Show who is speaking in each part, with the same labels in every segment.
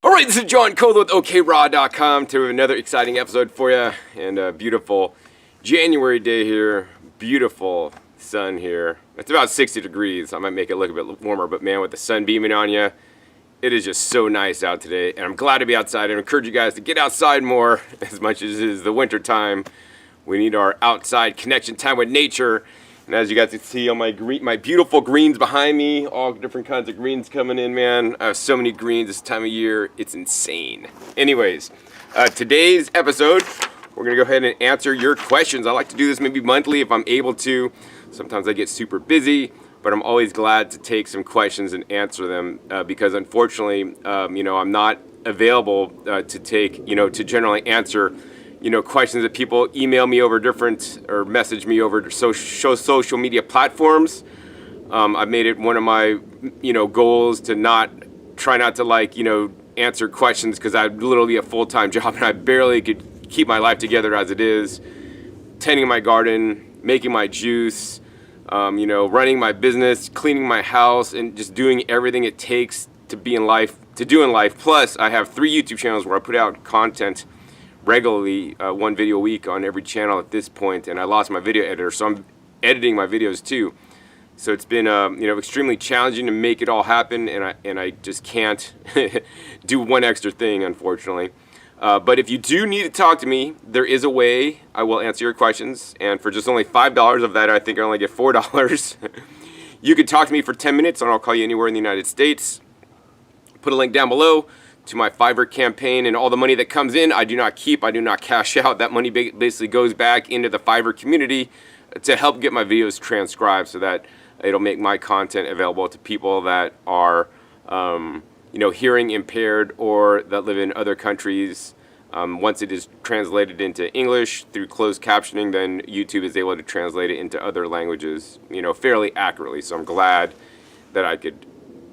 Speaker 1: Alright, this is John Cole with OKRaw.com to another exciting episode for you. And a beautiful January day here. Beautiful sun here. It's about 60 degrees. I might make it look a bit warmer, but man, with the sun beaming on you, it is just so nice out today. And I'm glad to be outside and encourage you guys to get outside more as much as it is the winter time. We need our outside connection time with nature. And as you guys can see on my beautiful greens behind me, all different kinds of greens coming in, man. I have so many greens this time of year, it's insane. Anyways, today's episode, we're gonna go ahead and answer your questions. I like to do this maybe monthly if I'm able to. Sometimes I get super busy, but I'm always glad to take some questions and answer them because unfortunately, I'm not available to take, to generally answer questions that people email me over different or message me over social media platforms. I've made it one of my, goals to try not to answer questions because I literally a full-time job and I barely could keep my life together as it is. Tending my garden, making my juice, running my business, cleaning my house, and just doing everything it takes to do in life. Plus, I have 3 YouTube channels where I put out content regularly, 1 video a week on every channel at this point, and I lost my video editor, so I'm editing my videos too. So it's been extremely challenging to make it all happen, and I just can't do one extra thing, unfortunately. But if you do need to talk to me, there is a way I will answer your questions, and for just only $5 of that, I think I only get $4. You could talk to me for 10 minutes, and I'll call you anywhere in the United States. Put a link down below to my Fiverr campaign, and all the money that comes in, I do not keep, I do not cash out. That money basically goes back into the Fiverr community to help get my videos transcribed so that it'll make my content available to people that are, hearing impaired or that live in other countries. Once it is translated into English through closed captioning, then YouTube is able to translate it into other languages, fairly accurately. So I'm glad that I could,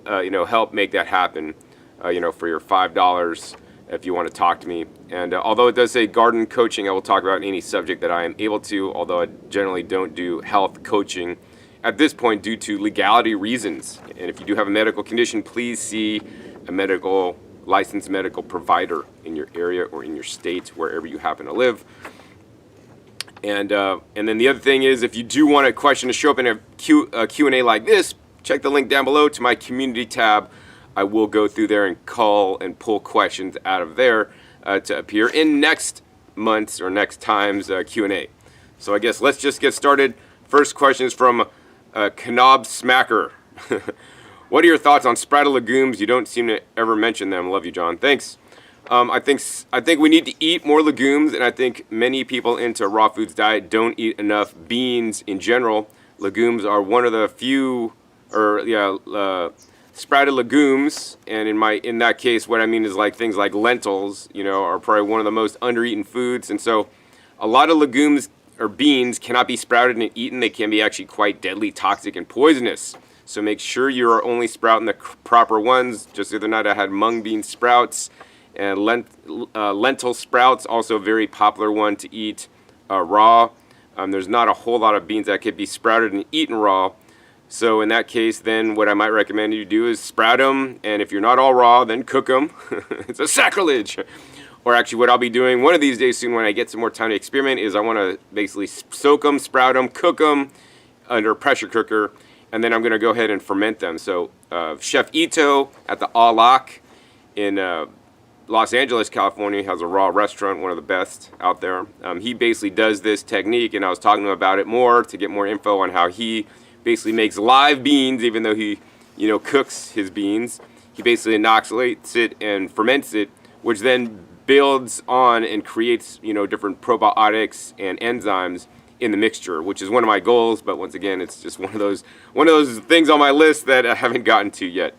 Speaker 1: help make that happen. For your $5 if you want to talk to me. And although it does say garden coaching, I will talk about any subject that I am able to, although I generally don't do health coaching at this point due to legality reasons. And if you do have a medical condition, please see a licensed medical provider in your area or in your state, wherever you happen to live. And then the other thing is, if you do want a question to show up in a Q&A like this, check the link down below to my community tab. I will go through there and call and pull questions out of there to appear in next month's or next time's Q&A. So I guess let's just get started. First question is from Knob Smacker. What are your thoughts on sprouted legumes? You don't seem to ever mention them. Love you, John. Thanks. I think we need to eat more legumes, and I think many people into raw foods diet don't eat enough beans in general. Legumes are one of the few, sprouted legumes, and in that case, what I mean is things like lentils, are probably one of the most under-eaten foods. And so a lot of legumes or beans cannot be sprouted and eaten. They can be actually quite deadly, toxic, and poisonous. So make sure you are only sprouting the proper ones. Just the other night I had mung bean sprouts and lentil sprouts, also a very popular one to eat raw. There's not a whole lot of beans that could be sprouted and eaten raw. So in that case, then what I might recommend you do is sprout them, and if you're not all raw, then cook them. It's a sacrilege. Or actually what I'll be doing one of these days soon when I get some more time to experiment is I want to basically soak them, sprout them, cook them under a pressure cooker, and then I'm going to go ahead and ferment them. So Chef Ito at the Alak in Los Angeles, California has a raw restaurant, one of the best out there. He basically does this technique, and I was talking to him about it more to get more info on how he basically makes live beans, even though he, cooks his beans. He basically inoculates it and ferments it, which then builds on and creates, different probiotics and enzymes in the mixture, which is one of my goals. But once again, it's just one of those things on my list that I haven't gotten to yet.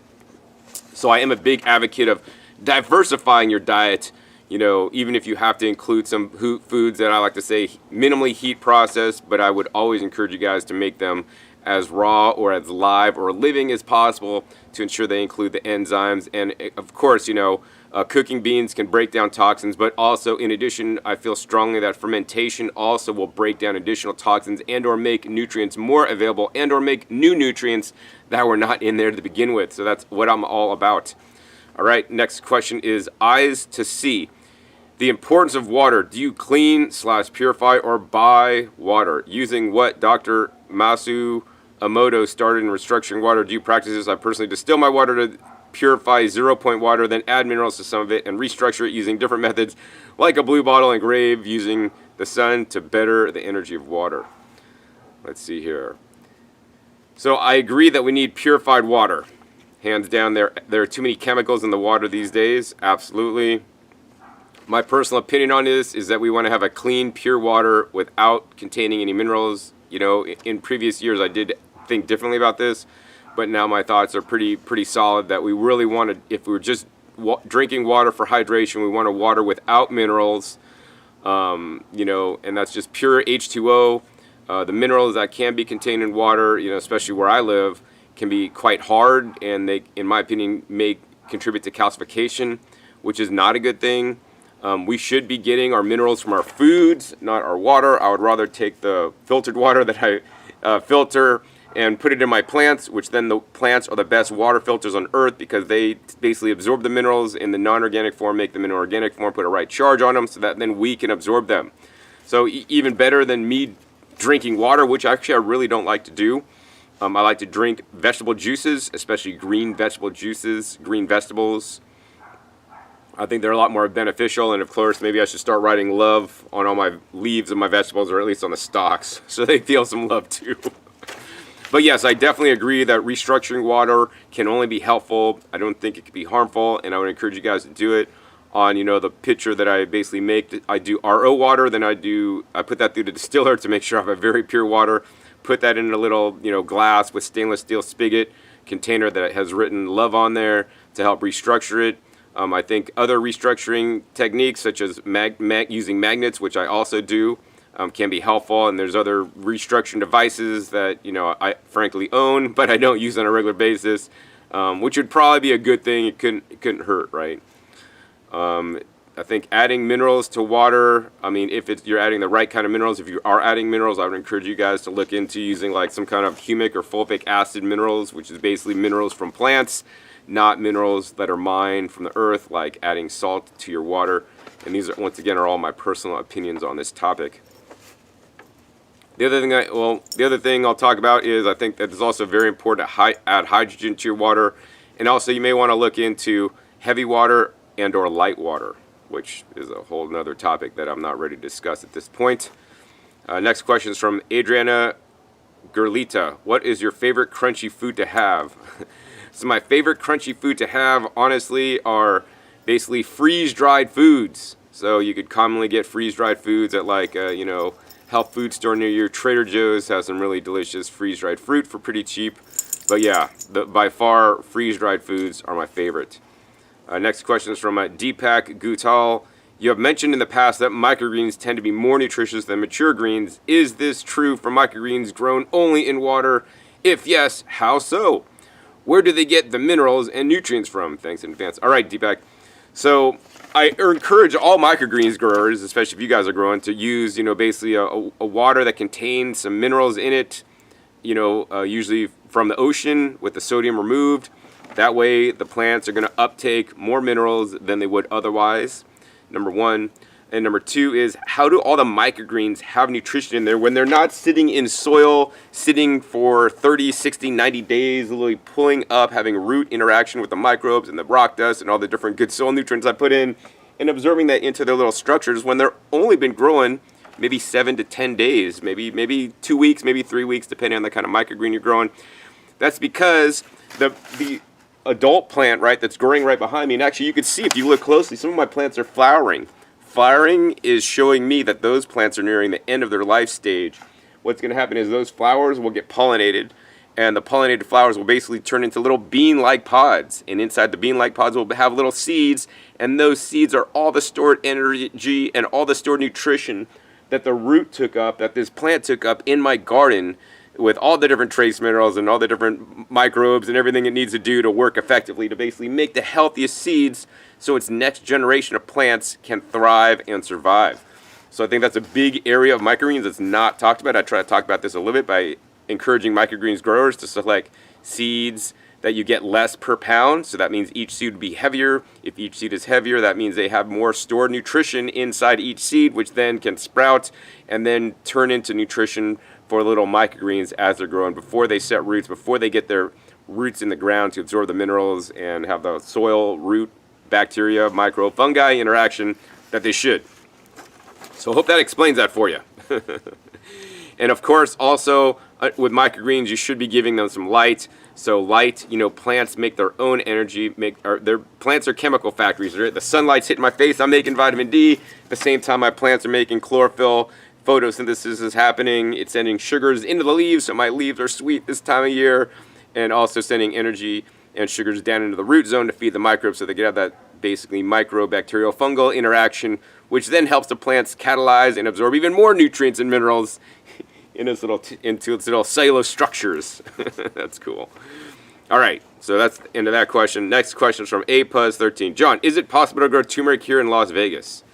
Speaker 1: So I am a big advocate of diversifying your diet. Even if you have to include some foods that I like to say minimally heat processed, but I would always encourage you guys to make them as raw or as live or living as possible to ensure they include the enzymes. And of course, Cooking beans can break down toxins, but also, in addition, I feel strongly that fermentation also will break down additional toxins and or make nutrients more available and or make new nutrients that were not in there to begin with. So that's what I'm all about. All right, next question is eyes to see. The importance of water. Do you clean/purify or buy water? Using what Dr. Masu Emoto started in restructuring water. Do you practice this? I personally distill my water to purify 0 point water, then add minerals to some of it and restructure it using different methods like a blue bottle engraved using the sun to better the energy of water. Let's see here. So I agree that we need purified water. Hands down, there are too many chemicals in the water these days. Absolutely. My personal opinion on this is that we want to have a clean, pure water without containing any minerals. You know, in previous years I did think differently about this, but now my thoughts are pretty solid that we really want to, if we were just drinking water for hydration, we want a water without minerals, you know, and that's just pure H2O. The minerals that can be contained in water, you know, especially where I live, can be quite hard, and they, in my opinion, may contribute to calcification, which is not a good thing. We should be getting our minerals from our foods, not our water. I would rather take the filtered water that I filter and put it in my plants, which then the plants are the best water filters on earth because they basically absorb the minerals in the non-organic form, make them in organic form, put a right charge on them so that then we can absorb them. So even better than me drinking water, which actually I really don't like to do. I like to drink vegetable juices, especially green vegetable juices, green vegetables. I think they're a lot more beneficial, and of course, maybe I should start writing love on all my leaves of my vegetables, or at least on the stalks, so they feel some love too. But yes, I definitely agree that restructuring water can only be helpful. I don't think it could be harmful, and I would encourage you guys to do it. On, you know, the pitcher that I basically make, I do RO water, then I put that through the distiller to make sure I have a very pure water. Put that in a little, you know, glass with stainless steel spigot container that has written love on there to help restructure it. I think other restructuring techniques, such as using magnets, which I also do, can be helpful. And there's other restructuring devices that, you know, I frankly own, but I don't use on a regular basis, which would probably be a good thing. It couldn't hurt, right? I think adding minerals to water, I mean, if you're adding the right kind of minerals, if you are adding minerals, I would encourage you guys to look into using like some kind of humic or fulvic acid minerals, which is basically minerals from plants, not minerals that are mined from the earth, like adding salt to your water. And these are, once again, are all my personal opinions on this topic. The other thing I'll talk about is I think that it's also very important to add hydrogen to your water. And also you may want to look into heavy water and or light water, which is a whole nother topic that I'm not ready to discuss at this point. Next question is from Adriana Gerlita. What is your favorite crunchy food to have? So my favorite crunchy food to have, honestly, are basically freeze-dried foods. So you could commonly get freeze-dried foods at like, you know, health food store near you. Trader Joe's has some really delicious freeze-dried fruit for pretty cheap. But yeah, by far, freeze-dried foods are my favorite. Next question is from Deepak Gutal. You have mentioned in the past that microgreens tend to be more nutritious than mature greens. Is this true for microgreens grown only in water? If yes, how so? Where do they get the minerals and nutrients from? Thanks in advance. All right, Deepak. So I encourage all microgreens growers, especially if you guys are growing, to use, you know, basically a water that contains some minerals in it, you know, usually from the ocean with the sodium removed. That way the plants are going to uptake more minerals than they would otherwise, number one. And number two is, how do all the microgreens have nutrition in there when they're not sitting in soil, sitting for 30, 60, 90 days, literally pulling up, having root interaction with the microbes and the rock dust and all the different good soil nutrients I put in, and absorbing that into their little structures when they're only been growing maybe 7 to 10 days, maybe 2 weeks, maybe 3 weeks, depending on the kind of microgreen you're growing. That's because the adult plant, right, that's growing right behind me, and actually you can see if you look closely, some of my plants are flowering. Flowering is showing me that those plants are nearing the end of their life stage. What's going to happen is those flowers will get pollinated, and the pollinated flowers will basically turn into little bean-like pods. And inside the bean-like pods will have little seeds, and those seeds are all the stored energy and all the stored nutrition that the root took up, that this plant took up in my garden with all the different trace minerals and all the different microbes and everything it needs to do to work effectively to basically make the healthiest seeds so its next generation of plants can thrive and survive. So I think that's a big area of microgreens that's not talked about. I try to talk about this a little bit by encouraging microgreens growers to select seeds that you get less per pound. So that means each seed would be heavier. If each seed is heavier, that means they have more stored nutrition inside each seed, which then can sprout and then turn into nutrition for little microgreens as they're growing, before they set roots, before they get their roots in the ground to absorb the minerals and have the soil root bacteria, micro, fungi interaction that they should. So I hope that explains that for you. And of course, also with microgreens, you should be giving them some light. So light, plants make their own energy. Their plants are chemical factories. The sunlight's hitting my face, I'm making vitamin D. At the same time, my plants are making chlorophyll. Photosynthesis is happening. It's sending sugars into the leaves, so my leaves are sweet this time of year, and also sending energy and sugars down into the root zone to feed the microbes, so they get that basically microbacterial fungal interaction, which then helps the plants catalyze and absorb even more nutrients and minerals into its little cellulose structures. That's cool. All right, so that's the end of that question. Next question is from APUZ13. John, is it possible to grow turmeric here in Las Vegas?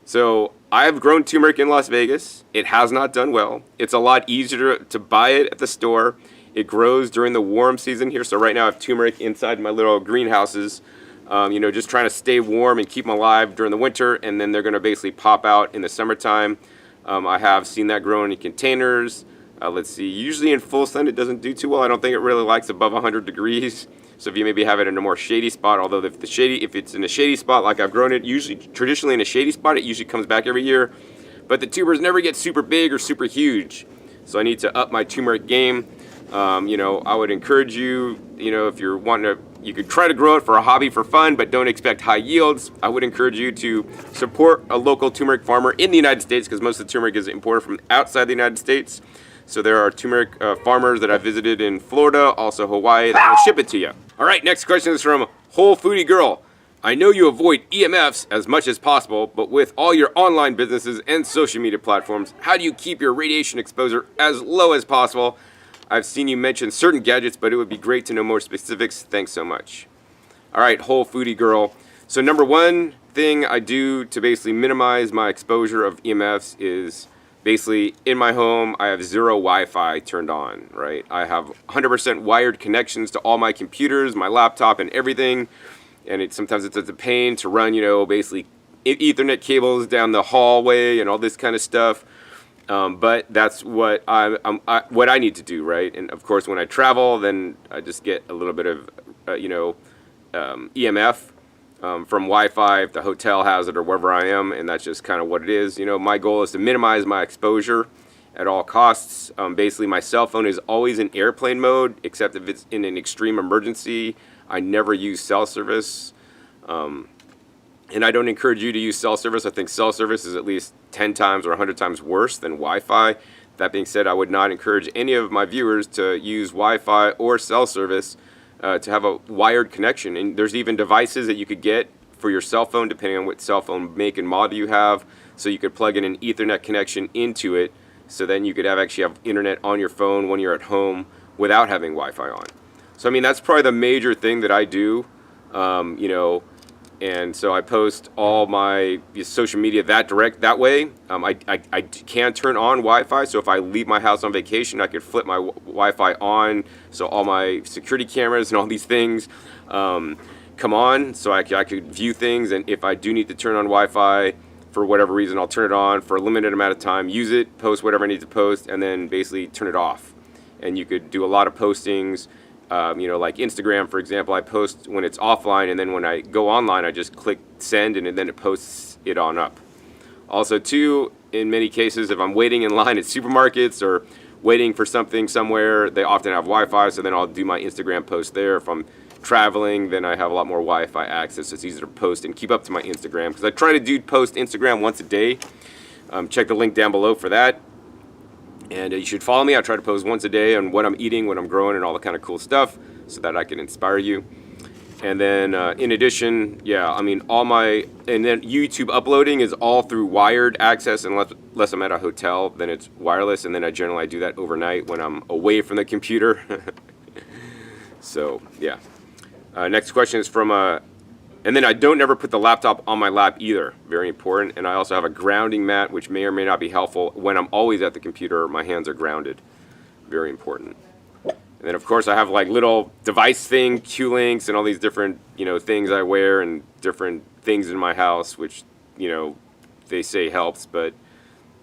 Speaker 1: So I've grown turmeric in Las Vegas. It has not done well. It's a lot easier to buy it at the store. It grows during the warm season here. So right now I have turmeric inside my little greenhouses, just trying to stay warm and keep them alive during the winter, and then they're going to basically pop out in the summertime. I have seen that growing in containers. Let's see, usually in full sun it doesn't do too well. I don't think it really likes above 100 degrees. So if you maybe have it in a more shady spot, although if it's in a shady spot like I've grown it, traditionally in a shady spot, it usually comes back every year. But the tubers never get super big or super huge. So I need to up my turmeric game. I would encourage you, if you're wanting to, you could try to grow it for a hobby for fun, but don't expect high yields. I would encourage you to support a local turmeric farmer in the United States, because most of the turmeric is imported from outside the United States. So there are turmeric farmers that I visited in Florida, also Hawaii, that will ship it to you. All right, next question is from Whole Foodie Girl. I know you avoid EMFs as much as possible, but with all your online businesses and social media platforms, how do you keep your radiation exposure as low as possible? I've seen you mention certain gadgets, but it would be great to know more specifics. Thanks so much. All right, Whole Foodie Girl. So number one thing I do to basically minimize my exposure of EMFs is basically in my home, I have zero Wi-Fi turned on, right? I have 100% wired connections to all my computers, my laptop, and everything. And sometimes it's a pain to run, basically Ethernet cables down the hallway and all this kind of stuff. But that's what what I need to do, right? And of course, when I travel, then I just get a little bit of, EMF from Wi-Fi if the hotel has it or wherever I am, and that's just kind of what it is. My goal is to minimize my exposure at all costs. Basically, my cell phone is always in airplane mode, except if it's in an extreme emergency. I never use cell service. And I don't encourage you to use cell service. I think cell service is at least 10 times or 100 times worse than Wi-Fi. That being said, I would not encourage any of my viewers to use Wi-Fi or cell service to have a wired connection. And there's even devices that you could get for your cell phone, depending on what cell phone make and model you have. So you could plug in an Ethernet connection into it. So then you could actually have internet on your phone when you're at home without having Wi-Fi on. So, that's probably the major thing that I do, and so I post all my social media that way. I can turn on Wi-Fi, so if I leave my house on vacation, I could flip my Wi-Fi on, so all my security cameras and all these things come on, so I could view things. And if I do need to turn on Wi-Fi for whatever reason, I'll turn it on for a limited amount of time, use it, post whatever I need to post, and then basically turn it off. And you could do a lot of postings. Like Instagram, for example, I post when it's offline, and then when I go online, I just click send, and then it posts it on up. Also, too, in many cases, if I'm waiting in line at supermarkets or waiting for something somewhere, they often have Wi-Fi, so then I'll do my Instagram post there. If I'm traveling, then I have a lot more Wi-Fi access. It's easier to post and keep up to my Instagram, because I try to post Instagram once a day. Check the link down below for that. And you should follow me. I try to post once a day on what I'm eating, what I'm growing, and all the kind of cool stuff, so that I can inspire you. And then in addition, yeah, I mean, and then YouTube uploading is all through wired access, unless I'm at a hotel, then it's wireless, and then I generally do that overnight when I'm away from the computer. So, yeah. Next question is from, and then I don't never put the laptop on my lap either, very important, and I also have a grounding mat, which may or may not be helpful. When I'm always at the computer, my hands are grounded, very important. And then, of course, I have like little device thing, Q-links, and all these different, things I wear and different things in my house, which, they say helps. But,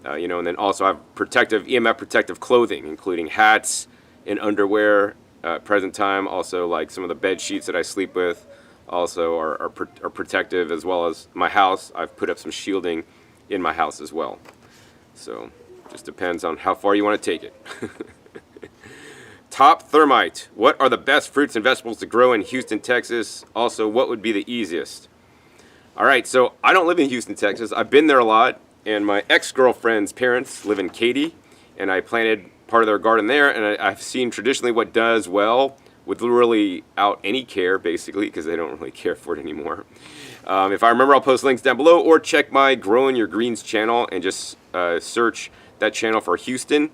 Speaker 1: and then also I have EMF protective clothing, including hats and underwear. Present time, also like some of the bed sheets that I sleep with also are protective, as well as my house. I've put up some shielding in my house as well. So, just depends on how far you want to take it. Top thermite. What are the best fruits and vegetables to grow in Houston, Texas? Also, what would be the easiest? All right, so I don't live in Houston, Texas. I've been there a lot, and my ex-girlfriend's parents live in Katy, and I planted part of their garden there, and I've seen traditionally what does well without any care, basically, because they don't really care for it anymore. If I remember, I'll post links down below, or check my Growing Your Greens channel and just search that channel for Houston.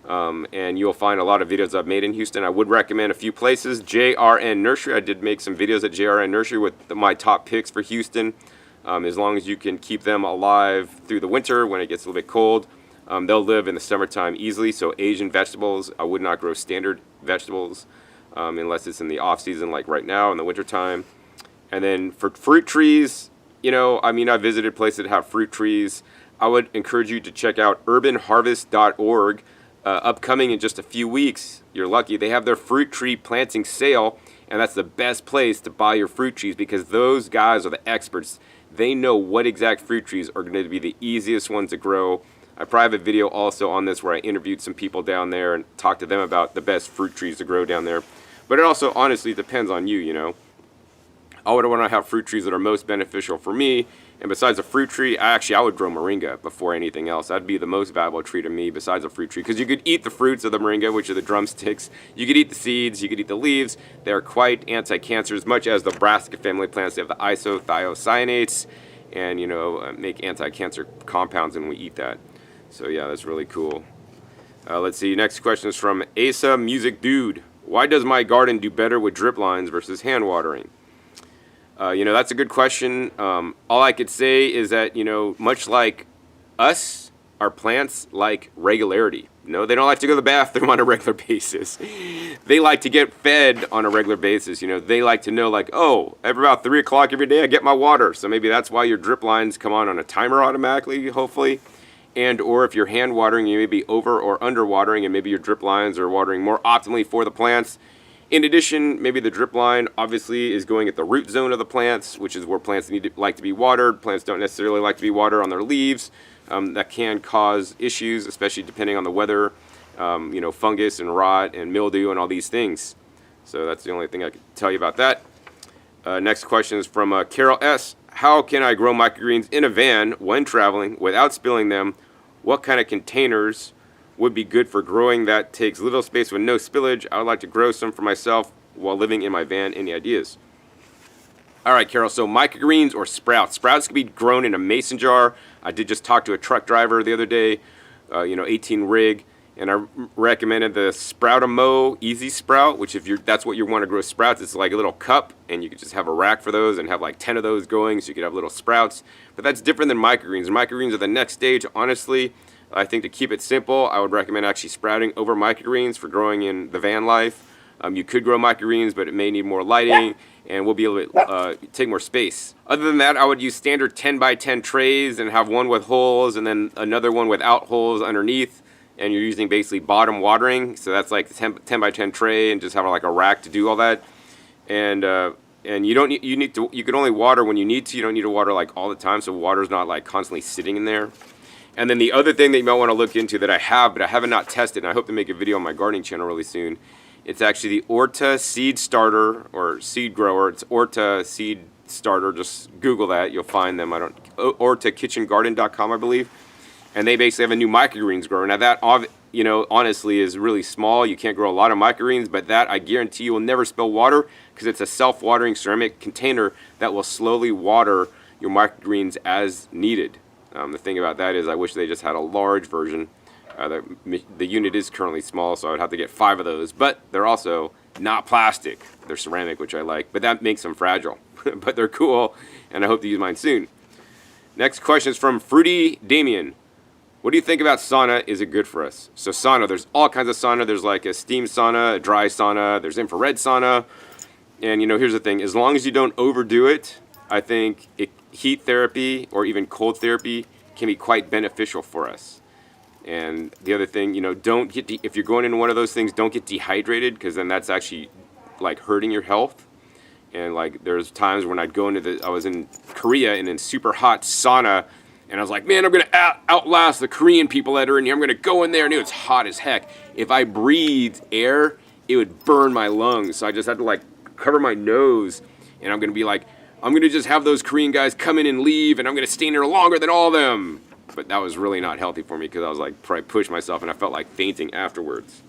Speaker 1: And you'll find a lot of videos I've made in Houston. I would recommend a few places. JRN Nursery. I did make some videos at JRN Nursery with my top picks for Houston. As long as you can keep them alive through the winter when it gets a little bit cold, they'll live in the summertime easily. So Asian vegetables, I would not grow standard vegetables unless it's in the off season, like right now in the wintertime. And then for fruit trees, I visited places that have fruit trees. I would encourage you to check out urbanharvest.org. Upcoming in just a few weeks, you're lucky, they have their fruit tree planting sale, and that's the best place to buy your fruit trees, because those guys are the experts. They know what exact fruit trees are going to be the easiest ones to grow. I probably have a video also on this where I interviewed some people down there and talked to them about the best fruit trees to grow down there. But it also honestly depends on you, I would want to have fruit trees that are most beneficial for me. And besides a fruit tree, I would grow moringa before anything else. That'd be the most valuable tree to me besides a fruit tree. Because you could eat the fruits of the moringa, which are the drumsticks. You could eat the seeds. You could eat the leaves. They're quite anti-cancerous, much as the brassica family plants. They have the isothiocyanates and, make anti-cancer compounds, and we eat that. So, yeah, that's really cool. Let's see. Next question is from Asa Music Dude. Why does my garden do better with drip lines versus hand watering? That's a good question. All I could say is that, much like us, our plants like regularity. They don't like to go to the bathroom on a regular basis. They like to get fed on a regular basis. They like to know, like, every about 3 o'clock every day I get my water. So maybe that's why your drip lines come on a timer automatically, hopefully. And or if you're hand watering, you may be over or under watering, and maybe your drip lines are watering more optimally for the plants. In addition, maybe the drip line obviously is going at the root zone of the plants, which is where plants like to be watered. Plants don't necessarily like to be watered on their leaves. That can cause issues, especially depending on the weather, fungus and rot and mildew and all these things. So that's the only thing I can tell you about that. Next question is from Carol S. How can I grow microgreens in a van when traveling without spilling them? What kind of containers would be good for growing that takes little space with no spillage? I would like to grow some for myself while living in my van. Any ideas? All right, Carol, so microgreens or sprouts. Sprouts can be grown in a mason jar. I did just talk to a truck driver the other day, 18 rig, and I recommended the Sprout-A-Mo Easy Sprout, which that's what you want to grow sprouts. It's like a little cup, and you could just have a rack for those and have like 10 of those going, so you could have little sprouts. But that's different than microgreens. Microgreens are the next stage, honestly. I think to keep it simple, I would recommend actually sprouting over microgreens for growing in the van life. You could grow microgreens, but it may need more lighting, and we'll be able to take more space. Other than that, I would use standard 10 by 10 trays and have one with holes and then another one without holes underneath. And you're using basically bottom watering, so that's like the 10 by 10 tray, and just have like a rack to do all that. And you can only water when you need to. You don't need to water like all the time, so water's not like constantly sitting in there. And then the other thing that you might want to look into that I have, but I haven't not tested, and I hope to make a video on my gardening channel really soon. It's actually the Orta Seed Starter or Seed Grower. It's Orta Seed Starter. Just Google that. You'll find them. OrtaKitchenGarden.com, I believe. And they basically have a new microgreens grower. Now that you know, honestly is really small. You can't grow a lot of microgreens, but that I guarantee you will never spill water because it's a self-watering ceramic container that will slowly water your microgreens as needed. The thing about that is I wish they just had a large version. The unit is currently small, so I would have to get 5 of those, but they're also not plastic. They're ceramic, which I like, but that makes them fragile. But they're cool, and I hope to use mine soon. Next question is from Fruity Damien. What do you think about sauna? Is it good for us? So sauna, there's all kinds of sauna. There's like a steam sauna, a dry sauna, there's infrared sauna. And you know, here's the thing, as long as you don't overdo it, I think heat therapy or even cold therapy can be quite beneficial for us. And the other thing, you know, if you're going into one of those things, don't get dehydrated, because then that's actually like hurting your health. And like there's times when I'd go I was in Korea and in super hot sauna, and I was like, man, I'm going to outlast the Korean people that are in here. I'm going to go in there, and it's hot as heck. If I breathed air, it would burn my lungs. So I just had to like cover my nose, and I'm going to be like, I'm going to just have those Korean guys come in and leave, and I'm going to stay in there longer than all of them. But that was really not healthy for me, because I was like, probably pushed myself, and I felt like fainting afterwards.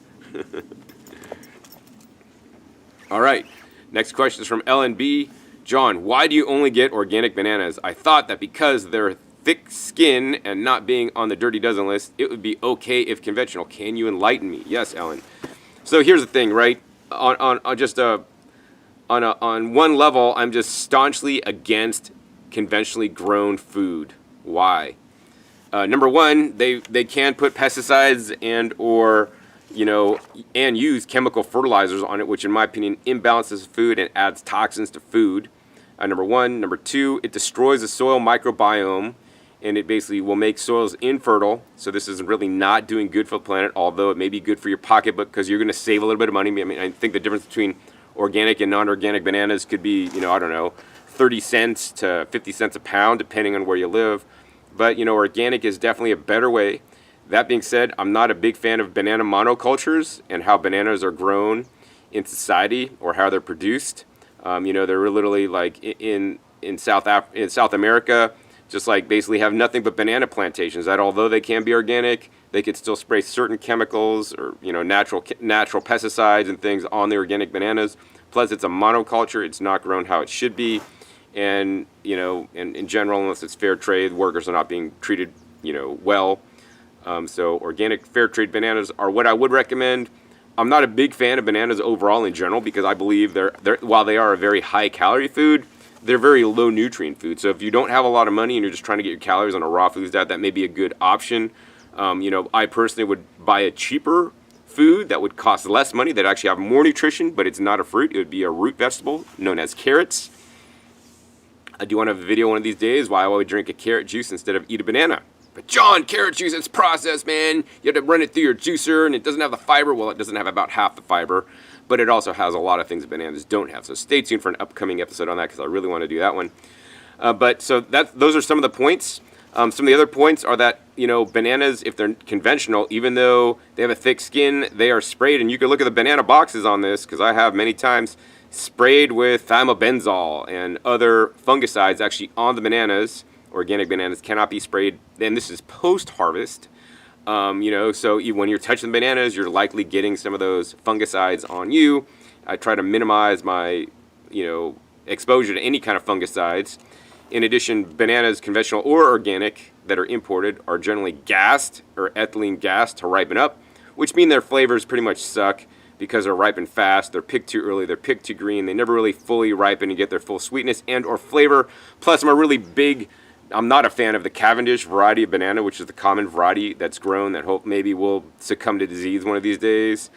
Speaker 1: All right. Next question is from LNB. John, why do you only get organic bananas? I thought that because they're thick skin and not being on the Dirty Dozen list, it would be okay if conventional. Can you enlighten me? Yes, Ellen. So here's the thing, right? On one level, I'm just staunchly against conventionally grown food. Why? Number one, they can put pesticides and use chemical fertilizers on it, which in my opinion imbalances food and adds toxins to food. Number one. Number two, it destroys the soil microbiome, and it basically will make soils infertile. So this is really not doing good for the planet, although it may be good for your pocketbook because you're going to save a little bit of money. I mean, I think the difference between organic and non-organic bananas could be, I don't know, 30 cents to 50 cents a pound, depending on where you live. But, organic is definitely a better way. That being said, I'm not a big fan of banana monocultures and how bananas are grown in society or how they're produced. They're literally like in South America, just like basically have nothing but banana plantations. That although they can be organic, they could still spray certain chemicals or natural pesticides and things on the organic bananas. Plus, it's a monoculture; it's not grown how it should be, and in general, unless it's fair trade, workers are not being treated well. So organic fair trade bananas are what I would recommend. I'm not a big fan of bananas overall in general because I believe while they are a very high calorie food, they're very low nutrient food. So if you don't have a lot of money and you're just trying to get your calories on a raw foods diet, that may be a good option. I personally would buy a cheaper food that would cost less money, that actually have more nutrition, but it's not a fruit. It would be a root vegetable known as carrots. I do want to have a video one of these days why I would drink a carrot juice instead of eat a banana. But John, carrot juice, it's processed, man. You have to run it through your juicer, and it doesn't have the fiber. Well, it doesn't have about half the fiber, but it also has a lot of things that bananas don't have. So stay tuned for an upcoming episode on that because I really want to do that one. Those are some of the points. Some of the other points are that, bananas, if they're conventional, even though they have a thick skin, they are sprayed. And you can look at the banana boxes on this because I have many times sprayed with thymobenzol and other fungicides actually on the bananas. Organic bananas cannot be sprayed, and this is post-harvest. So when you're touching the bananas, you're likely getting some of those fungicides on you. I try to minimize my, exposure to any kind of fungicides. In addition, bananas, conventional or organic, that are imported are generally gassed or ethylene gassed to ripen up, which means their flavors pretty much suck because they're ripened fast, they're picked too early, they're picked too green, they never really fully ripen and get their full sweetness and or flavor. Plus, I'm not a fan of the Cavendish variety of banana, which is the common variety that's grown that hope maybe will succumb to disease one of these days,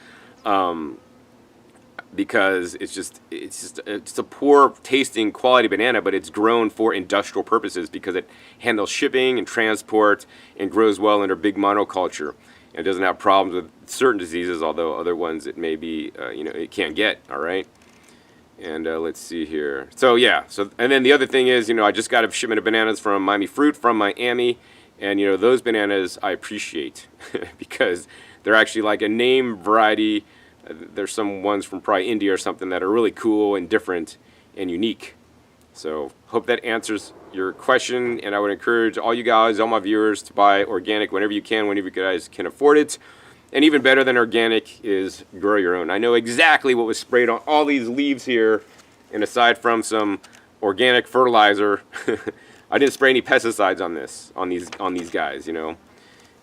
Speaker 1: because it's a poor tasting quality banana, but it's grown for industrial purposes because it handles shipping and transport and grows well under big monoculture. And it doesn't have problems with certain diseases, although other ones it may be, it can't get. All right. And let's see here. And then the other thing is, I just got a shipment of bananas from Miami Fruit from Miami. And, those bananas I appreciate because they're actually like a name variety. There's some ones from probably India or something that are really cool and different and unique. So hope that answers your question. And I would encourage all you guys, all my viewers, to buy organic whenever you can, whenever you guys can afford it. And even better than organic is grow your own. I know exactly what was sprayed on all these leaves here, and aside from some organic fertilizer, I didn't spray any pesticides on these guys, you know.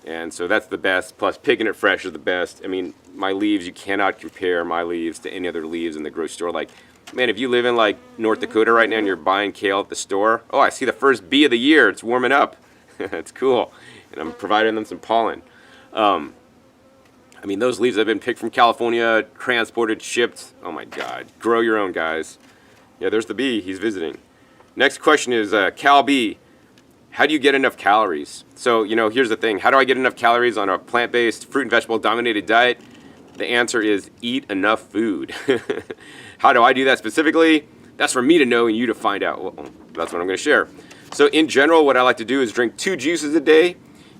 Speaker 1: And so that's the best. Plus, picking it fresh is the best. I mean, my leaves, you cannot compare my leaves to any other leaves in the grocery store. Like, man, if you live in like North Dakota right now and you're buying kale at the store, oh, I see the first bee of the year. It's warming up. It's cool. And I'm providing them some pollen. I mean, those leaves have been picked from California, transported, shipped. Oh my God. Grow your own, guys. Yeah, there's the bee. He's visiting. Next question is, Cal B, how do you get enough calories? So, you know, here's the thing. How do I get enough calories on a plant-based, fruit and vegetable dominated diet? The answer is eat enough food. How do I do that specifically? That's for me to know and you to find out. Well, that's what I'm going to share. So in general, what I like to do is drink 2 juices a day.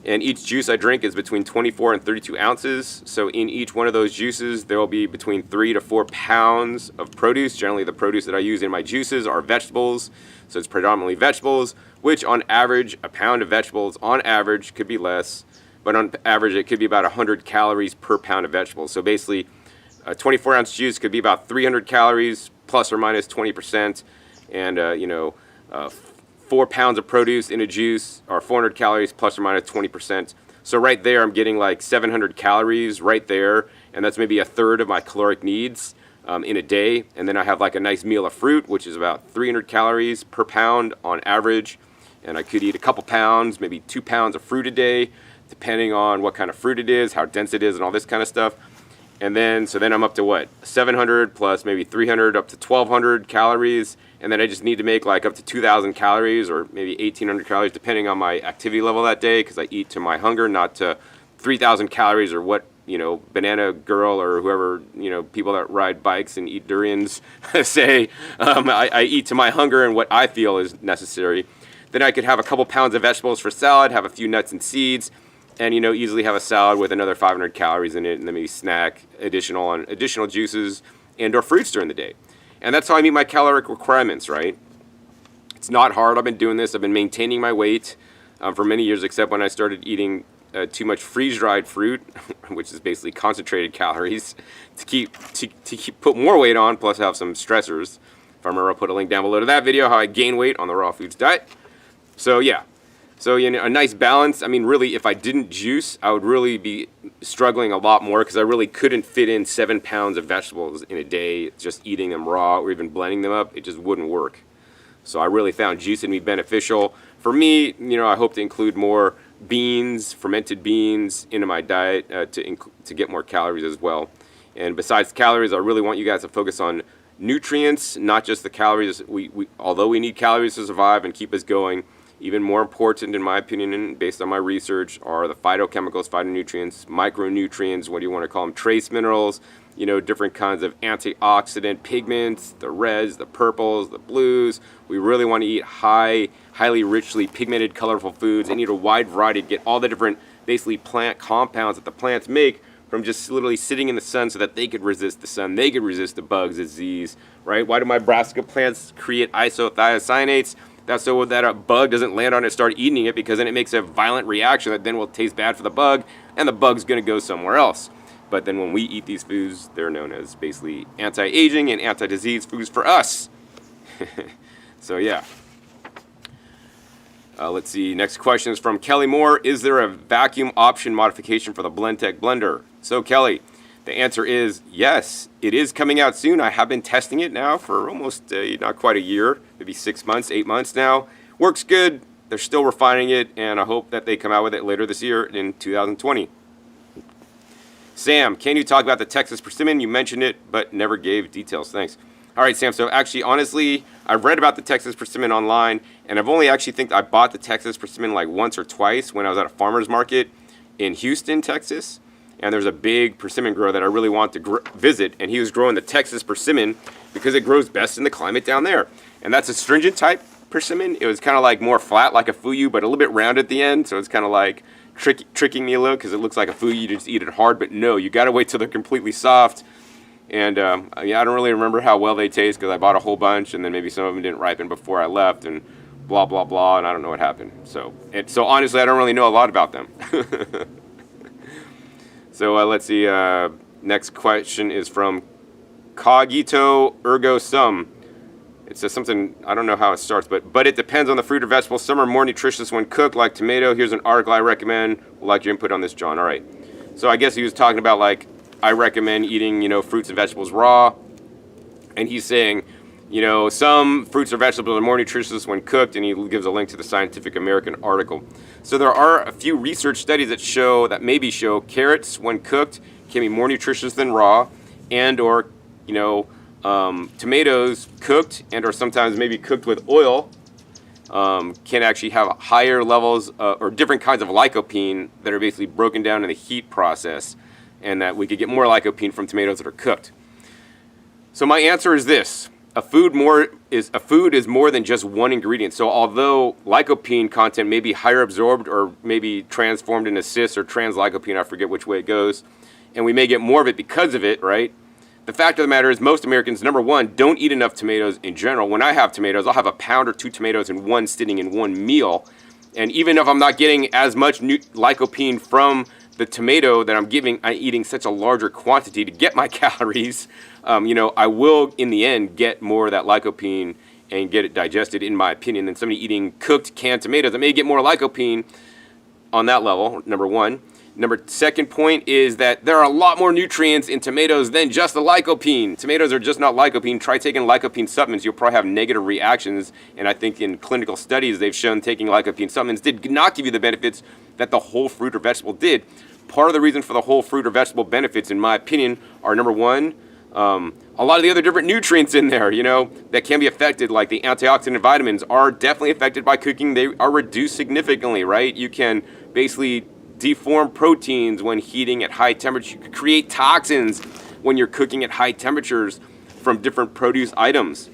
Speaker 1: And each juice I drink is between 24 and 32 ounces. So in each one of those juices, there will be between 3 to 4 pounds of produce. Generally, the produce that I use in my juices are vegetables. So it's predominantly vegetables, which on average, a pound of vegetables on average could be less. But on average, it could be about 100 calories per pound of vegetables. So basically, a 24-ounce juice could be about 300 calories, plus or minus 20%. And, 4 pounds of produce in a juice are 400 calories plus or minus 20%. So right there, I'm getting like 700 calories right there, and that's maybe a third of my caloric needs in a day. And then I have like a nice meal of fruit, which is about 300 calories per pound on average. And I could eat a couple pounds, maybe 2 pounds of fruit a day, depending on what kind of fruit it is, how dense it is, and all this kind of stuff. And then, so then I'm up to what? 700 plus maybe 300 up to 1,200 calories. And then I just need to make like up to 2,000 calories or maybe 1,800 calories depending on my activity level that day, because I eat to my hunger, not to 3,000 calories or what, you know, Banana Girl or whoever, you know, people that ride bikes and eat durians say. I eat to my hunger and what I feel is necessary. Then I could have a couple pounds of vegetables for salad, have a few nuts and seeds, and, you know, easily have a salad with another 500 calories in it, and then maybe snack additional juices and or fruits during the day. And that's how I meet my caloric requirements, right? It's not hard. I've been doing this. I've been maintaining my weight for many years, except when I started eating too much freeze-dried fruit, which is basically concentrated calories, to put more weight on, plus have some stressors. If I remember, I'll put a link down below to that video, how I gain weight on the raw foods diet. So yeah. So, you know, a nice balance. I mean, really, if I didn't juice, I would really be struggling a lot more because I really couldn't fit in 7 pounds of vegetables in a day, just eating them raw or even blending them up. It just wouldn't work. So I really found juicing to be beneficial. For me, you know, I hope to include more beans, fermented beans into my diet to get more calories as well. And besides calories, I really want you guys to focus on nutrients, not just the calories. Although we need calories to survive and keep us going, even more important, in my opinion, and based on my research, are the phytochemicals, phytonutrients, micronutrients, what do you want to call them, trace minerals, you know, different kinds of antioxidant pigments, the reds, the purples, the blues. We really want to eat highly richly pigmented, colorful foods and eat a wide variety to get all the different, basically, plant compounds that the plants make from just literally sitting in the sun so that they could resist the sun, they could resist the bugs, disease, right? Why do my brassica plants create isothiocyanates? That's so that a bug doesn't land on it and start eating it, because then it makes a violent reaction that then will taste bad for the bug, and the bug's going to go somewhere else. But then when we eat these foods, they're known as basically anti-aging and anti-disease foods for us. So yeah. Let's see. Next question is from Kelly Moore. Is there a vacuum option modification for the Blendtec blender? So Kelly, the answer is yes. It is coming out soon. I have been testing it now for almost not quite a year, maybe 6 months, 8 months now. Works good. They're still refining it, and I hope that they come out with it later this year in 2020. Sam, can you talk about the Texas persimmon? You mentioned it, but never gave details. Thanks. All right, Sam. So actually, honestly, I've read about the Texas persimmon online, and I've only actually think I bought the Texas persimmon like once or twice when I was at a farmer's market in Houston, Texas. And there's a big persimmon grower that I really want to visit, and he was growing the Texas persimmon because it grows best in the climate down there. And that's a stringent type persimmon. It was kind of like more flat, like a fuyu, but a little bit round at the end. So it's kind of like tricking me a little because it looks like a fuyu. You just eat it hard, but no, you got to wait till they're completely soft. And I don't really remember how well they taste because I bought a whole bunch, and then maybe some of them didn't ripen before I left, and blah blah blah, and I don't know what happened. So honestly, I don't really know a lot about them. So let's see. Next question is from Cogito Ergo Sum. It says something, I don't know how it starts, but it depends on the fruit or vegetable. Some are more nutritious when cooked, like tomato. Here's an article I recommend. Would like your input on this, John. All right. So I guess he was talking about, like, I recommend eating, fruits and vegetables raw. And he's saying, some fruits or vegetables are more nutritious when cooked, and he gives a link to the Scientific American article. So there are a few research studies that maybe show carrots, when cooked, can be more nutritious than raw, and or, tomatoes cooked and or sometimes maybe cooked with oil can actually have higher levels or different kinds of lycopene that are basically broken down in the heat process, and that we could get more lycopene from tomatoes that are cooked. So my answer is this. A food is more than just one ingredient. So although lycopene content may be higher absorbed or maybe transformed into cis or trans lycopene, I forget which way it goes, and we may get more of it because of it, right? The fact of the matter is most Americans, number one, don't eat enough tomatoes in general. When I have tomatoes, I'll have a pound or two tomatoes in one sitting in one meal. And even if I'm not getting as much lycopene from the tomato that I'm eating such a larger quantity to get my calories, I will, in the end, get more of that lycopene and get it digested, in my opinion, than somebody eating cooked canned tomatoes. I may get more lycopene on that level, number one. Second point is that there are a lot more nutrients in tomatoes than just the lycopene. Tomatoes are just not lycopene. Try taking lycopene supplements, you'll probably have negative reactions. And I think in clinical studies, they've shown taking lycopene supplements did not give you the benefits that the whole fruit or vegetable did. Part of the reason for the whole fruit or vegetable benefits, in my opinion, are number one, a lot of the other different nutrients in there, that can be affected, like the antioxidant vitamins are definitely affected by cooking. They are reduced significantly, right? You can basically deform proteins when heating at high temperature. You can create toxins when you're cooking at high temperatures from different produce items.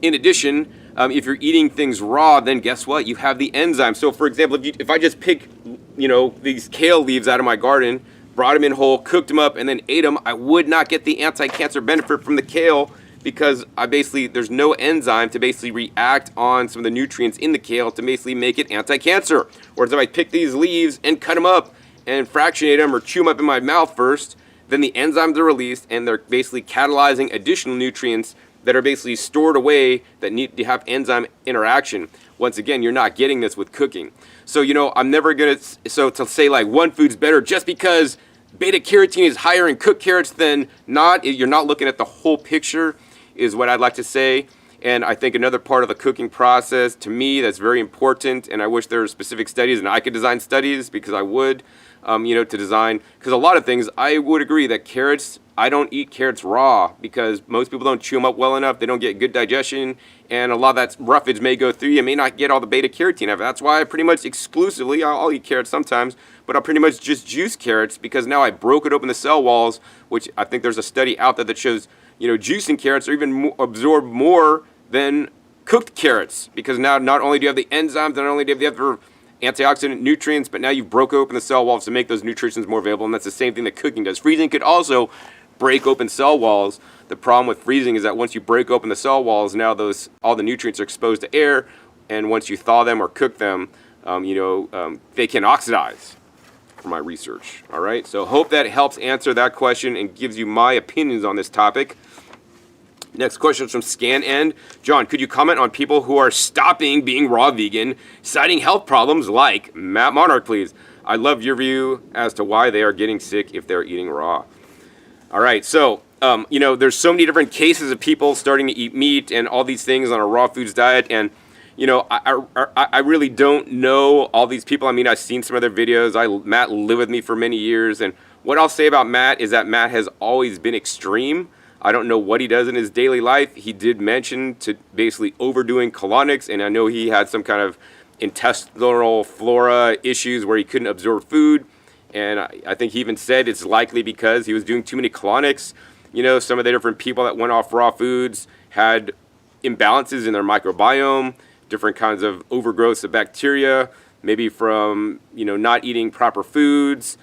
Speaker 1: In addition, if you're eating things raw, then guess what? You have the enzymes. So for example, if I just pick, these kale leaves out of my garden, brought them in whole, cooked them up, and then ate them, I would not get the anti-cancer benefit from the kale because there's no enzyme to basically react on some of the nutrients in the kale to basically make it anti-cancer. Whereas if I pick these leaves and cut them up and fractionate them or chew them up in my mouth first, then the enzymes are released and they're basically catalyzing additional nutrients that are basically stored away that need to have enzyme interaction. Once again, you're not getting this with cooking. So, I'm never going to say like one food's better just because beta carotene is higher in cooked carrots than not. You're not looking at the whole picture, is what I'd like to say. And I think another part of the cooking process, to me, that's very important, and I wish there were specific studies, and I could design studies because I would, to design, because a lot of things, I would agree that carrots, I don't eat carrots raw because most people don't chew them up well enough, they don't get good digestion, and a lot of that roughage may go through, you may not get all the beta carotene out of it. That's why I pretty much exclusively, I'll eat carrots sometimes, but I'll pretty much just juice carrots because now I broke it open the cell walls, which I think there's a study out there that shows juicing carrots are even absorb more than cooked carrots because now not only do you have the enzymes, not only do you have the other antioxidant nutrients, but now you've broke open the cell walls to make those nutrients more available, and that's the same thing that cooking does. Freezing could also break open cell walls. The problem with freezing is that once you break open the cell walls, now all the nutrients are exposed to air, and once you thaw them or cook them, they can oxidize. For my research. All right, so hope that helps answer that question and gives you my opinions on this topic. Next question is from ScanEnd. John, could you comment on people who are stopping being raw vegan, citing health problems like Matt Monarch, please? I'd love your view as to why they are getting sick if they're eating raw. All right, so there's so many different cases of people starting to eat meat and all these things on a raw foods diet, and I really don't know all these people. I mean, I've seen some of their videos. Matt lived with me for many years, and what I'll say about Matt is that Matt has always been extreme. I don't know what he does in his daily life. He did mention to basically overdoing colonics, and I know he had some kind of intestinal flora issues where he couldn't absorb food, and I think he even said it's likely because he was doing too many colonics. Some of the different people that went off raw foods had imbalances in their microbiome, different kinds of overgrowths of bacteria, maybe from not eating proper foods,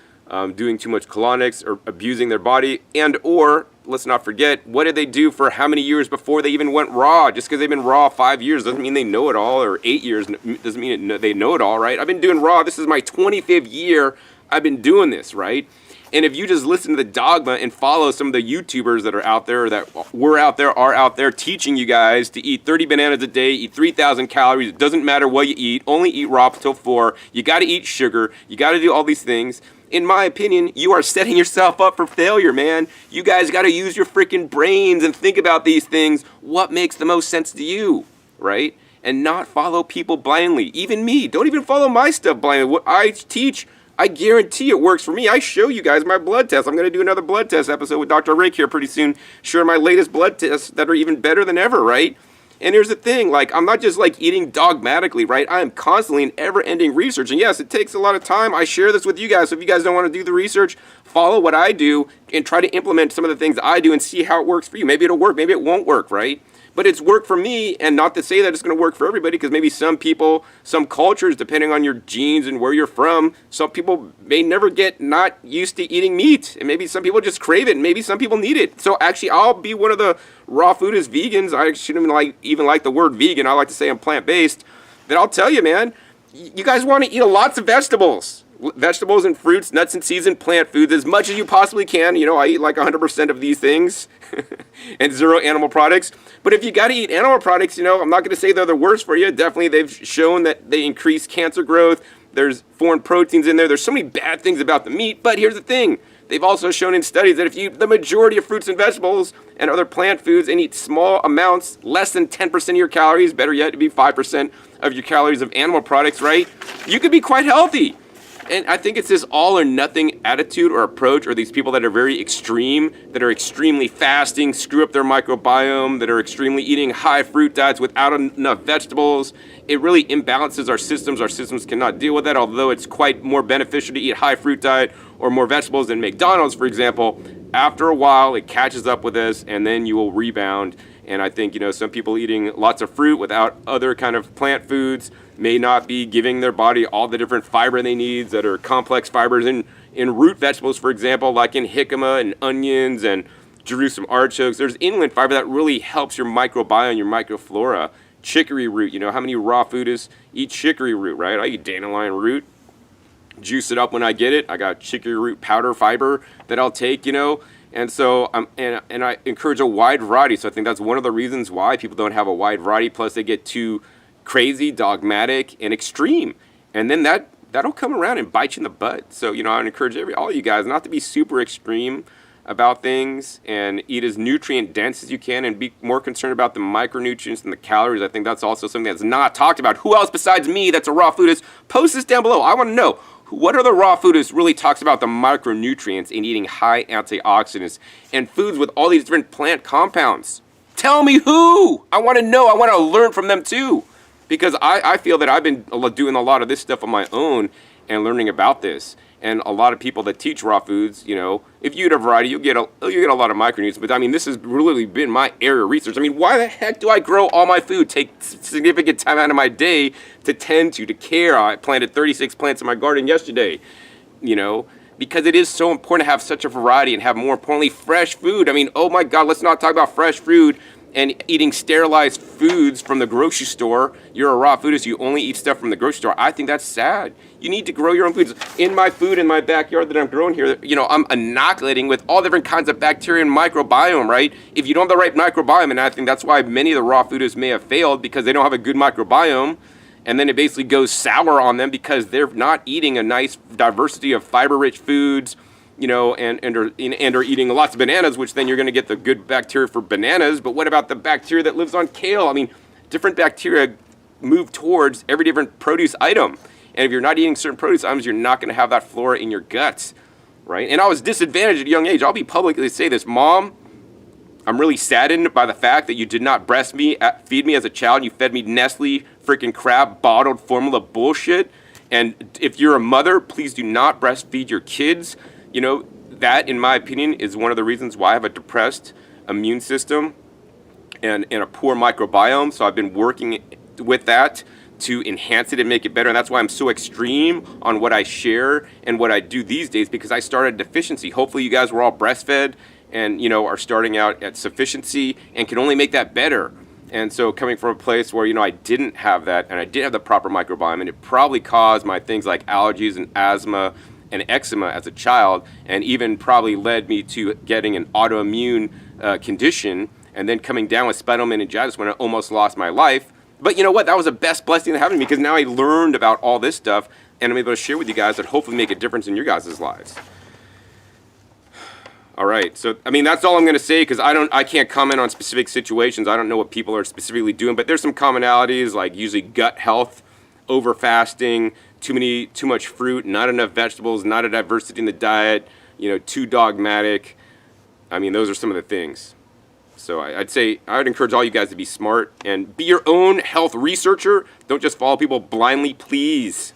Speaker 1: doing too much colonics, or abusing their body, and or let's not forget, what did they do for how many years before they even went raw? Just because they've been raw 5 years doesn't mean they know it all, or 8 years doesn't mean they know it all, right? I've been doing raw. This is my 25th year I've been doing this, right? And if you just listen to the dogma and follow some of the YouTubers that are out there, or that are out there teaching you guys to eat 30 bananas a day, eat 3,000 calories, it doesn't matter what you eat, only eat raw till 4, you got to eat sugar, you got to do all these things. In my opinion, you are setting yourself up for failure, man. You guys got to use your freaking brains and think about these things. What makes the most sense to you, right? And not follow people blindly. Even me. Don't even follow my stuff blindly. What I teach, I guarantee it works for me. I show you guys my blood tests. I'm going to do another blood test episode with Dr. Rick here pretty soon, sharing my latest blood tests that are even better than ever, right? And here's the thing, like, I'm not just like eating dogmatically, right? I am constantly in ever-ending research. And yes, it takes a lot of time. I share this with you guys. So if you guys don't want to do the research, follow what I do and try to implement some of the things I do and see how it works for you. Maybe it'll work, maybe it won't work, right? But it's worked for me, and not to say that it's going to work for everybody, because maybe some people, some cultures, depending on your genes and where you're from, some people may never get not used to eating meat, and maybe some people just crave it, and maybe some people need it. So actually, I'll be one of the raw foodist vegans. I shouldn't even like the word vegan. I like to say I'm plant-based. That I'll tell you, man, you guys want to eat lots of vegetables. Vegetables and fruits, nuts and seeds, and plant foods as much as you possibly can. You know, I eat like 100% of these things and 0 animal products. But if you got to eat animal products, you know, I'm not going to say they're the worst for you. Definitely, they've shown that they increase cancer growth. There's foreign proteins in there. There's so many bad things about the meat. But here's the thing. They've also shown in studies that if you eat the majority of fruits and vegetables and other plant foods and eat small amounts, less than 10% of your calories, better yet, to be 5% of your calories of animal products, right? You could be quite healthy. And I think it's this all or nothing attitude or approach, or these people that are very extreme, that are extremely fasting, screw up their microbiome, that are extremely eating high fruit diets without enough vegetables. It really imbalances our systems. Our systems cannot deal with that, although it's quite more beneficial to eat high fruit diet or more vegetables than McDonald's, for example. After a while, it catches up with us, and then you will rebound. And I think, you know, some people eating lots of fruit without other kind of plant foods may not be giving their body all the different fiber they need that are complex fibers in root vegetables, for example, like in jicama and onions and Jerusalem artichokes. There's inulin fiber that really helps your microbiome, your microflora. Chicory root, you know, how many raw foodists eat chicory root, right? I eat dandelion root, juice it up when I get it. I got chicory root powder fiber that I'll take, you know. And so and I encourage a wide variety. So I think that's one of the reasons why people don't have a wide variety. Plus they get too crazy, dogmatic, and extreme. And then that'll come around and bite you in the butt. So, you know, I would encourage all you guys not to be super extreme about things and eat as nutrient dense as you can and be more concerned about the micronutrients and the calories. I think that's also something that's not talked about. Who else besides me that's a raw foodist? Post this down below. I want to know. What are the raw foodists really talks about the micronutrients in eating high antioxidants and foods with all these different plant compounds? Tell me who! I want to know. I want to learn from them too. Because I feel that I've been doing a lot of this stuff on my own and learning about this. And a lot of people that teach raw foods, you know, if you eat a variety, you get a lot of micronutrients. But I mean, this has really been my area of research. I mean, why the heck do I grow all my food? Take significant time out of my day to tend to care. I planted 36 plants in my garden yesterday, you know, because it is so important to have such a variety and have, more importantly, fresh food. I mean, oh my God, let's not talk about fresh food and eating sterilized foods from the grocery store. You're a raw foodist, you only eat stuff from the grocery store. I think that's sad. You need to grow your own foods. In my food in my backyard that I'm growing here, you know, I'm inoculating with all different kinds of bacteria and microbiome, right? If you don't have the right microbiome, and I think that's why many of the raw foodists may have failed, because they don't have a good microbiome, and then it basically goes sour on them because they're not eating a nice diversity of fiber-rich foods, you know, and are eating lots of bananas, which then you're going to get the good bacteria for bananas. But what about the bacteria that lives on kale? I mean, different bacteria move towards every different produce item. And if you're not eating certain produce items, you're not going to have that flora in your guts, right? And I was disadvantaged at a young age. I'll be publicly say this. Mom, I'm really saddened by the fact that you did not feed me as a child. You fed me Nestle freaking crap, bottled formula bullshit. And if you're a mother, please do not breastfeed your kids. You know, that, in my opinion, is one of the reasons why I have a depressed immune system and a poor microbiome. So I've been working with that to enhance it and make it better. And that's why I'm so extreme on what I share and what I do these days, because I started deficiency. Hopefully you guys were all breastfed and, you know, are starting out at sufficiency and can only make that better. And so coming from a place where, you know, I didn't have that and I didn't have the proper microbiome, and it probably caused my things like allergies and asthma and eczema as a child, and even probably led me to getting an autoimmune condition, and then coming down with spinal meningitis when I almost lost my life. But you know what? That was the best blessing that happened to me, because now I learned about all this stuff, and I'm able to share with you guys that hopefully make a difference in your guys' lives. All right, so I mean, that's all I'm going to say, because I can't comment on specific situations. I don't know what people are specifically doing, but there's some commonalities, like usually gut health, over fasting, too much fruit, not enough vegetables, not a diversity in the diet, too dogmatic. I mean, those are some of the things. So I'd say I would encourage all you guys to be smart and be your own health researcher. Don't just follow people blindly, please.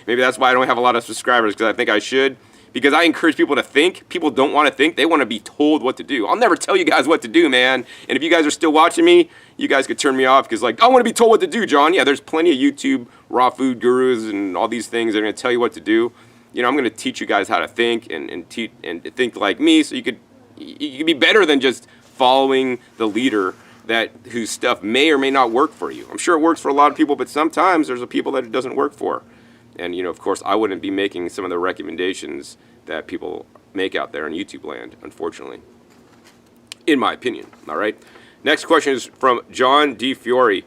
Speaker 1: Maybe that's why I don't have a lot of subscribers, because I think I should. Because I encourage people to think. People don't want to think. They want to be told what to do. I'll never tell you guys what to do, man. And if you guys are still watching me, you guys could turn me off, because I want to be told what to do, John. Yeah, there's plenty of YouTube raw food gurus and all these things that are going to tell you what to do. I'm going to teach you guys how to think and think like me, so you could be better than just following the leader whose stuff may or may not work for you. I'm sure it works for a lot of people, but sometimes there's people that it doesn't work for. And, of course, I wouldn't be making some of the recommendations that people make out there in YouTube land, unfortunately, in my opinion. All right. Next question is from John D. Fiore.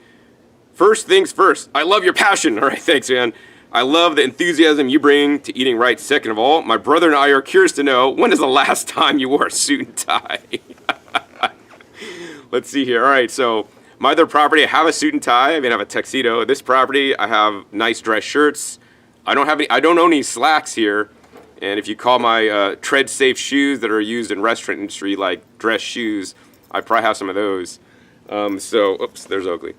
Speaker 1: First things first, I love your passion. All right, thanks, man. I love the enthusiasm you bring to eating right. Second of all, my brother and I are curious to know, when is the last time you wore a suit and tie? Let's see here. All right, so my other property, I have a suit and tie. I have a tuxedo. This property, I have nice dress shirts. I don't own any slacks here. And if you call my tread safe shoes that are used in restaurant industry, like dress shoes, I probably have some of those. Oops, there's Oakley.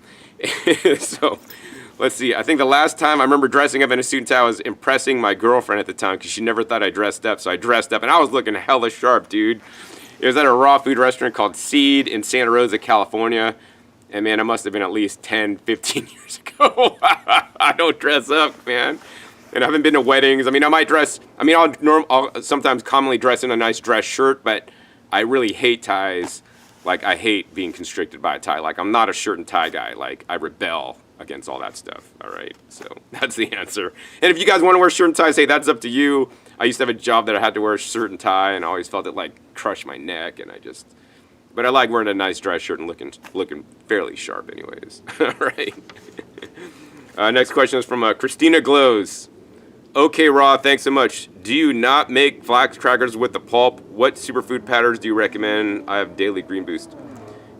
Speaker 1: So let's see. I think the last time I remember dressing up in a suit and tie, I was impressing my girlfriend at the time, because she never thought I dressed up. So I dressed up, and I was looking hella sharp, dude. It was at a raw food restaurant called Seed in Santa Rosa, California. And man, it must have been at least 10, 15 years ago. I don't dress up, man. And I haven't been to weddings. I might dress. I'll sometimes commonly dress in a nice dress shirt, but I really hate ties. Like, I hate being constricted by a tie. Like, I'm not a shirt and tie guy. Like, I rebel against all that stuff. All right, so that's the answer. And if you guys want to wear shirt and ties, hey, that's up to you. I used to have a job that I had to wear a shirt and tie, and I always felt it crushed my neck, and but I like wearing a nice dress shirt and looking fairly sharp, anyways. All right. Next question is from Christina Glows. Okay, Raw, thanks so much. Do you not make flax crackers with the pulp? What superfood patterns do you recommend? I have daily green boost.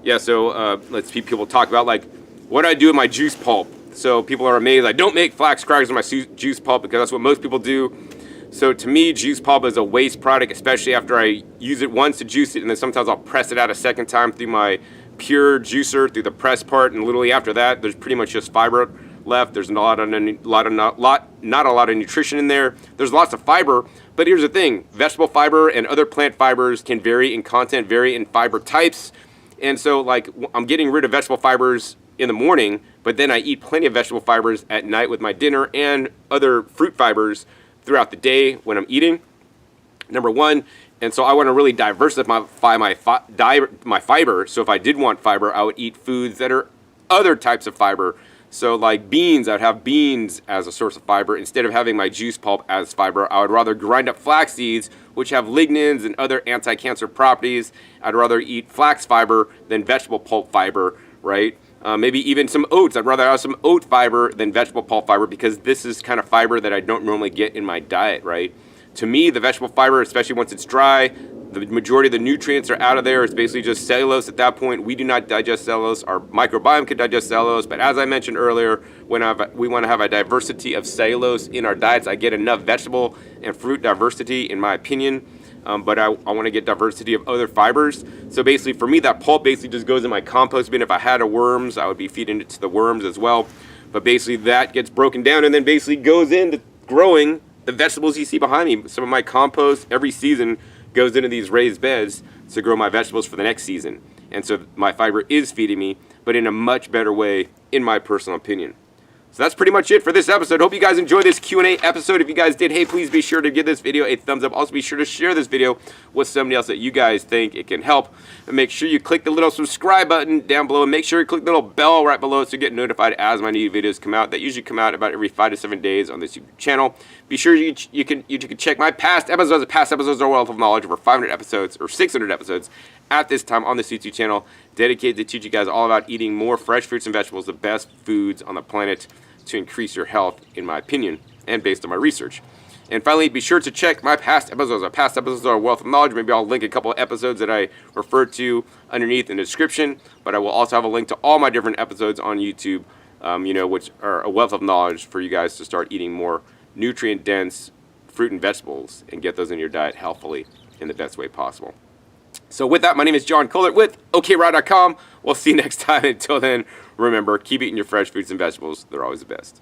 Speaker 1: Yeah, so let's see people talk about what I do with my juice pulp. So people are amazed. I don't make flax crackers with my juice pulp, because that's what most people do. So to me, juice pulp is a waste product, especially after I use it once to juice it, and then sometimes I'll press it out a second time through my pure juicer, through the press part, and literally after that, there's pretty much just fiber left. There's not a lot of nutrition in there. There's lots of fiber, but here's the thing: vegetable fiber and other plant fibers can vary in content, vary in fiber types, and so I'm getting rid of vegetable fibers in the morning, but then I eat plenty of vegetable fibers at night with my dinner, and other fruit fibers throughout the day when I'm eating. Number one. And so I want to really diversify my fiber. So if I did want fiber, I would eat foods that are other types of fiber. So like beans, I'd have beans as a source of fiber. Instead of having my juice pulp as fiber, I would rather grind up flax seeds, which have lignans and other anti-cancer properties. I'd rather eat flax fiber than vegetable pulp fiber, right? Maybe even some oats. I'd rather have some oat fiber than vegetable pulp fiber, because this is kind of fiber that I don't normally get in my diet, right? To me, the vegetable fiber, especially once it's dry, the majority of the nutrients are out of there. It's basically just cellulose at that point. We do not digest cellulose. Our microbiome can digest cellulose. But as I mentioned earlier, when we want to have a diversity of cellulose in our diets, I get enough vegetable and fruit diversity, in my opinion. But I want to get diversity of other fibers. So basically, for me, that pulp basically just goes in my compost bin. If I had worms, I would be feeding it to the worms as well. But basically, that gets broken down and then basically goes into growing the vegetables you see behind me. Some of my compost every season goes into these raised beds to grow my vegetables for the next season. And so my fiber is feeding me, but in a much better way, in my personal opinion. So that's pretty much it for this episode. Hope you guys enjoyed this Q&A episode. If you guys did, hey, please be sure to give this video a thumbs up. Also, be sure to share this video with somebody else that you guys think it can help. And make sure you click the little subscribe button down below. And make sure you click the little bell right below so you get notified as my new videos come out. That usually come out about every 5 to 7 days on this YouTube channel. Be sure you can check my past episodes. Past episodes are a wealth of knowledge, over 500 episodes or 600 episodes at this time on this YouTube channel, dedicated to teach you guys all about eating more fresh fruits and vegetables, the best foods on the planet, to increase your health, in my opinion, and based on my research. And finally, be sure to check my past episodes. My past episodes are a wealth of knowledge. Maybe I'll link a couple of episodes that I referred to underneath in the description, but I will also have a link to all my different episodes on YouTube, which are a wealth of knowledge for you guys to start eating more nutrient-dense fruit and vegetables and get those in your diet healthfully in the best way possible. So with that, my name is John Cullert with OKRaw.com. We'll see you next time. Until then, remember, keep eating your fresh fruits and vegetables. They're always the best.